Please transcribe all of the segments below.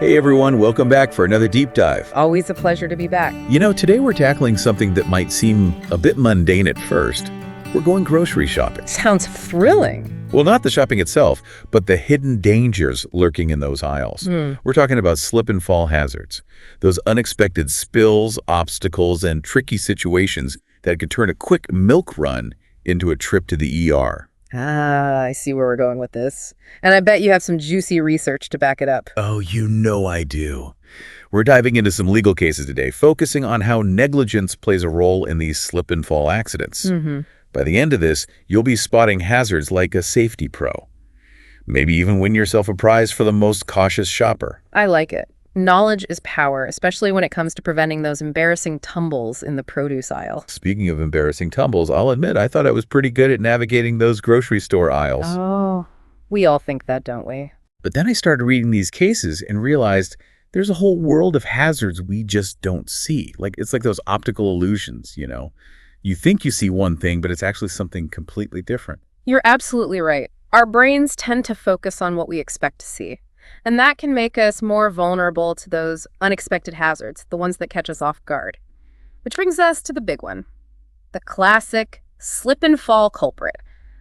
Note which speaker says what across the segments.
Speaker 1: Hey everyone, welcome back for another deep dive.
Speaker 2: Always a pleasure to be back.
Speaker 1: Today we're tackling something that might seem a bit mundane at first. We're going grocery shopping.
Speaker 2: Sounds thrilling.
Speaker 1: Well, not the shopping itself, but the hidden dangers lurking in those aisles. We're talking about slip and fall hazards. Those unexpected spills, obstacles, and tricky situations that could turn a quick milk run into a trip to the ER.
Speaker 2: I see where we're going with this. And I bet you have some juicy research to back it up.
Speaker 1: Oh, you know I do. We're diving into some legal cases today, focusing on how negligence plays a role in these slip and fall accidents. By the end of this, you'll be spotting hazards like a safety pro. Maybe even win yourself a prize for the most cautious shopper.
Speaker 2: I like it. Knowledge is power, especially when it comes to preventing those embarrassing tumbles in the produce aisle.
Speaker 1: Speaking of embarrassing tumbles, I'll admit I thought I was pretty good at navigating those grocery store aisles.
Speaker 2: Oh, we all think that, don't we?
Speaker 1: But then I started reading these cases and realized there's a whole world of hazards we just don't see. It's like those optical illusions, You think you see one thing, but it's actually something completely different.
Speaker 2: You're absolutely right. Our brains tend to focus on what we expect to see. And that can make us more vulnerable to those unexpected hazards, the ones that catch us off guard. Which brings us to the big one, the classic slip and fall culprit,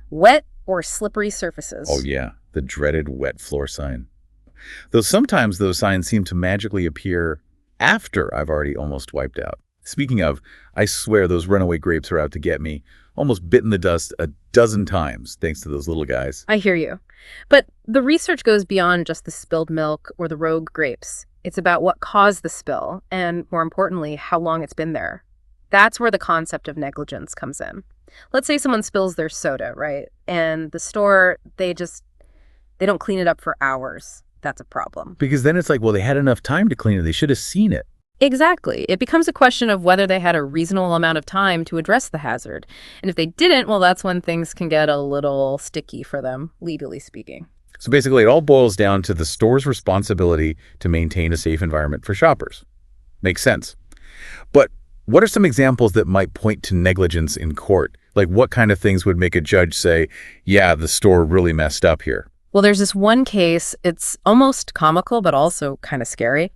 Speaker 2: wet or slippery surfaces.
Speaker 1: Oh yeah, the dreaded wet floor sign. Though sometimes those signs seem to magically appear after I've already almost wiped out. Speaking of, I swear those runaway grapes are out to get me. Almost bitten the dust a dozen times, thanks to those little guys.
Speaker 2: I hear you. But the research goes beyond just the spilled milk or the rogue grapes. It's about what caused the spill, and more importantly, how long it's been there. That's where the concept of negligence comes in. Let's say someone spills their soda, right? And the store, they don't clean it up for hours. That's a problem.
Speaker 1: Because then it's like, well, they had enough time to clean it. They should have seen it.
Speaker 2: Exactly. It becomes a question of whether they had a reasonable amount of time to address the hazard. And if they didn't, well, that's when things can get a little sticky for them, legally speaking.
Speaker 1: So basically, it all boils down to the store's responsibility to maintain a safe environment for shoppers. Makes sense. But what are some examples that might point to negligence in court? Like what kind of things would make a judge say, yeah, the store really messed up here?
Speaker 2: Well, there's this one case. It's almost comical, but also kind of scary.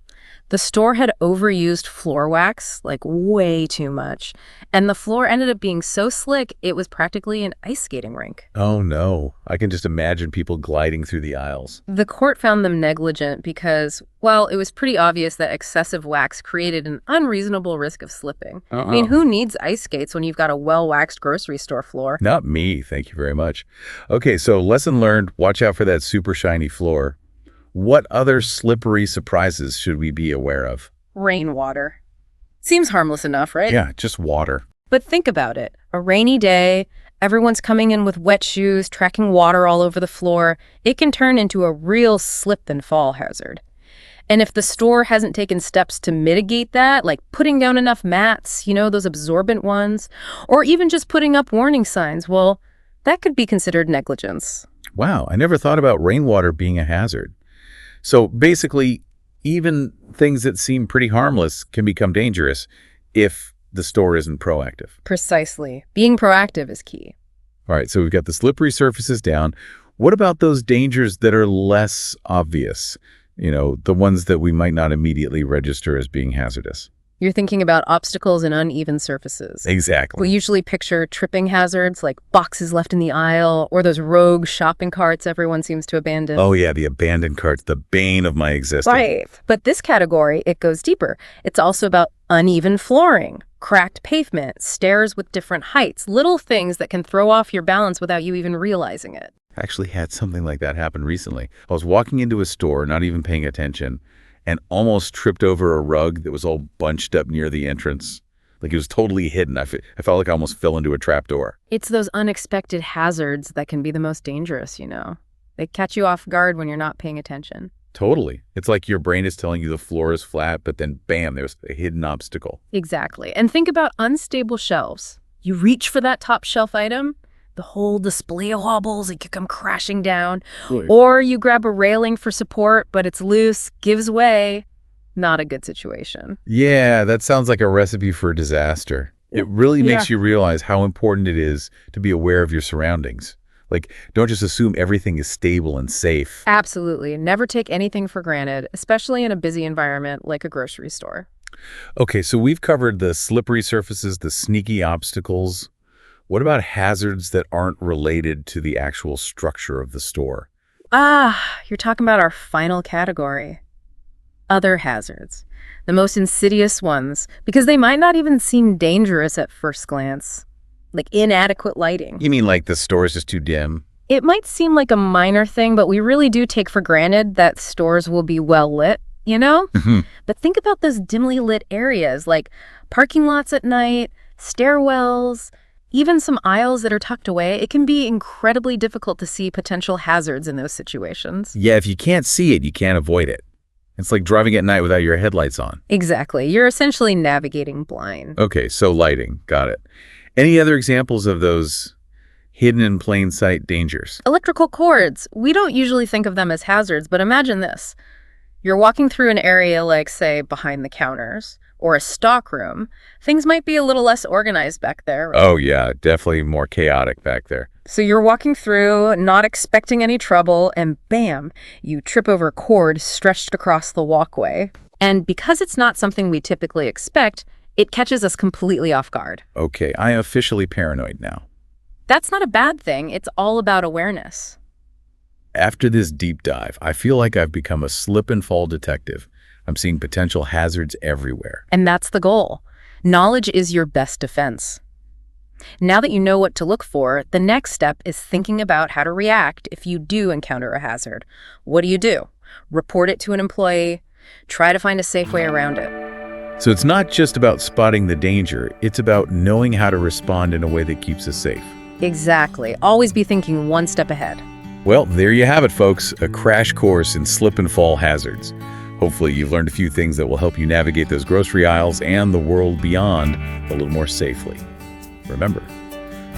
Speaker 2: The store had overused floor wax, like way too much. And the floor ended up being so slick, it was practically an ice skating rink.
Speaker 1: Oh no, I can just imagine people gliding through the aisles.
Speaker 2: The court found them negligent because, well, it was pretty obvious that excessive wax created an unreasonable risk of slipping. I mean, who needs ice skates when you've got a well-waxed grocery store floor?
Speaker 1: Not me, thank you very much. Okay, so lesson learned, watch out for that super shiny floor. What other slippery surprises should we be aware of?
Speaker 2: Rainwater. Seems harmless enough, right?
Speaker 1: Yeah, just water.
Speaker 2: But think about it. A rainy day, everyone's coming in with wet shoes, tracking water all over the floor. It can turn into a real slip and fall hazard. And if the store hasn't taken steps to mitigate that, like putting down enough mats, those absorbent ones, or even just putting up warning signs, well, that could be considered negligence.
Speaker 1: Wow, I never thought about rainwater being a hazard. So basically, even things that seem pretty harmless can become dangerous if the store isn't proactive.
Speaker 2: Precisely. Being proactive is key.
Speaker 1: All right, so we've got the slippery surfaces down. What about those dangers that are less obvious? The ones that we might not immediately register as being hazardous.
Speaker 2: You're thinking about obstacles and uneven surfaces.
Speaker 1: Exactly.
Speaker 2: We usually picture tripping hazards like boxes left in the aisle or those rogue shopping carts everyone seems to abandon.
Speaker 1: Oh yeah, the abandoned carts, the bane of my existence.
Speaker 2: Right. But this category, it goes deeper. It's also about uneven flooring, cracked pavement, stairs with different heights, little things that can throw off your balance without you even realizing it.
Speaker 1: I actually had something like that happen recently. I was walking into a store, not even paying attention, and almost tripped over a rug that was all bunched up near the entrance. Like it was totally hidden. I felt like I almost fell into a trapdoor.
Speaker 2: It's those unexpected hazards that can be the most dangerous, They catch you off guard when you're not paying attention.
Speaker 1: Totally. It's like your brain is telling you the floor is flat, but then bam, there's a hidden obstacle.
Speaker 2: Exactly. And think about unstable shelves. You reach for that top shelf item, the whole display wobbles, it could come crashing down.
Speaker 1: Right.
Speaker 2: Or you grab a railing for support, but it's loose, gives way. Not a good situation.
Speaker 1: Yeah, that sounds like a recipe for disaster. It really makes you realize how important it is to be aware of your surroundings. Like, don't just assume everything is stable and safe.
Speaker 2: Absolutely. Never take anything for granted, especially in a busy environment like a grocery store.
Speaker 1: Okay, so we've covered the slippery surfaces, the sneaky obstacles. What about hazards that aren't related to the actual structure of the store?
Speaker 2: You're talking about our final category. Other hazards. The most insidious ones, because they might not even seem dangerous at first glance. Like inadequate lighting.
Speaker 1: You mean like the store is just too dim?
Speaker 2: It might seem like a minor thing, but we really do take for granted that stores will be well lit, you know? But think about those dimly lit areas, like parking lots at night, stairwells, even some aisles that are tucked away. It can be incredibly difficult to see potential hazards in those situations.
Speaker 1: Yeah, if you can't see it, you can't avoid it. It's like driving at night without your headlights on.
Speaker 2: Exactly. You're essentially navigating blind.
Speaker 1: Okay, so lighting. Got it. Any other examples of those hidden in plain sight dangers?
Speaker 2: Electrical cords. We don't usually think of them as hazards, but imagine this. You're walking through an area like, say, behind the counters or a stock room. Things might be a little less organized back there. Right?
Speaker 1: Oh, yeah, definitely more chaotic back there.
Speaker 2: So you're walking through, not expecting any trouble, and bam, you trip over a cord stretched across the walkway. And because it's not something we typically expect, it catches us completely off guard.
Speaker 1: Okay, I am officially paranoid now.
Speaker 2: That's not a bad thing. It's all about awareness.
Speaker 1: After this deep dive, I feel like I've become a slip and fall detective. I'm seeing potential hazards everywhere.
Speaker 2: And that's the goal. Knowledge is your best defense. Now that you know what to look for, the next step is thinking about how to react if you do encounter a hazard. What do? Report it to an employee. Try to find a safe way around it.
Speaker 1: So it's not just about spotting the danger, it's about knowing how to respond in a way that keeps us safe.
Speaker 2: Exactly. Always be thinking one step ahead.
Speaker 1: Well, there you have it, folks, a crash course in slip and fall hazards. Hopefully you've learned a few things that will help you navigate those grocery aisles and the world beyond a little more safely. Remember,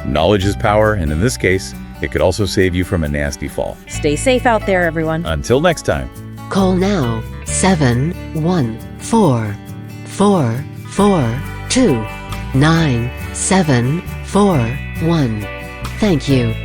Speaker 1: knowledge is power, and in this case, it could also save you from a nasty fall.
Speaker 2: Stay safe out there, everyone.
Speaker 1: Until next time.
Speaker 3: Call now 714-442-9741. Thank you.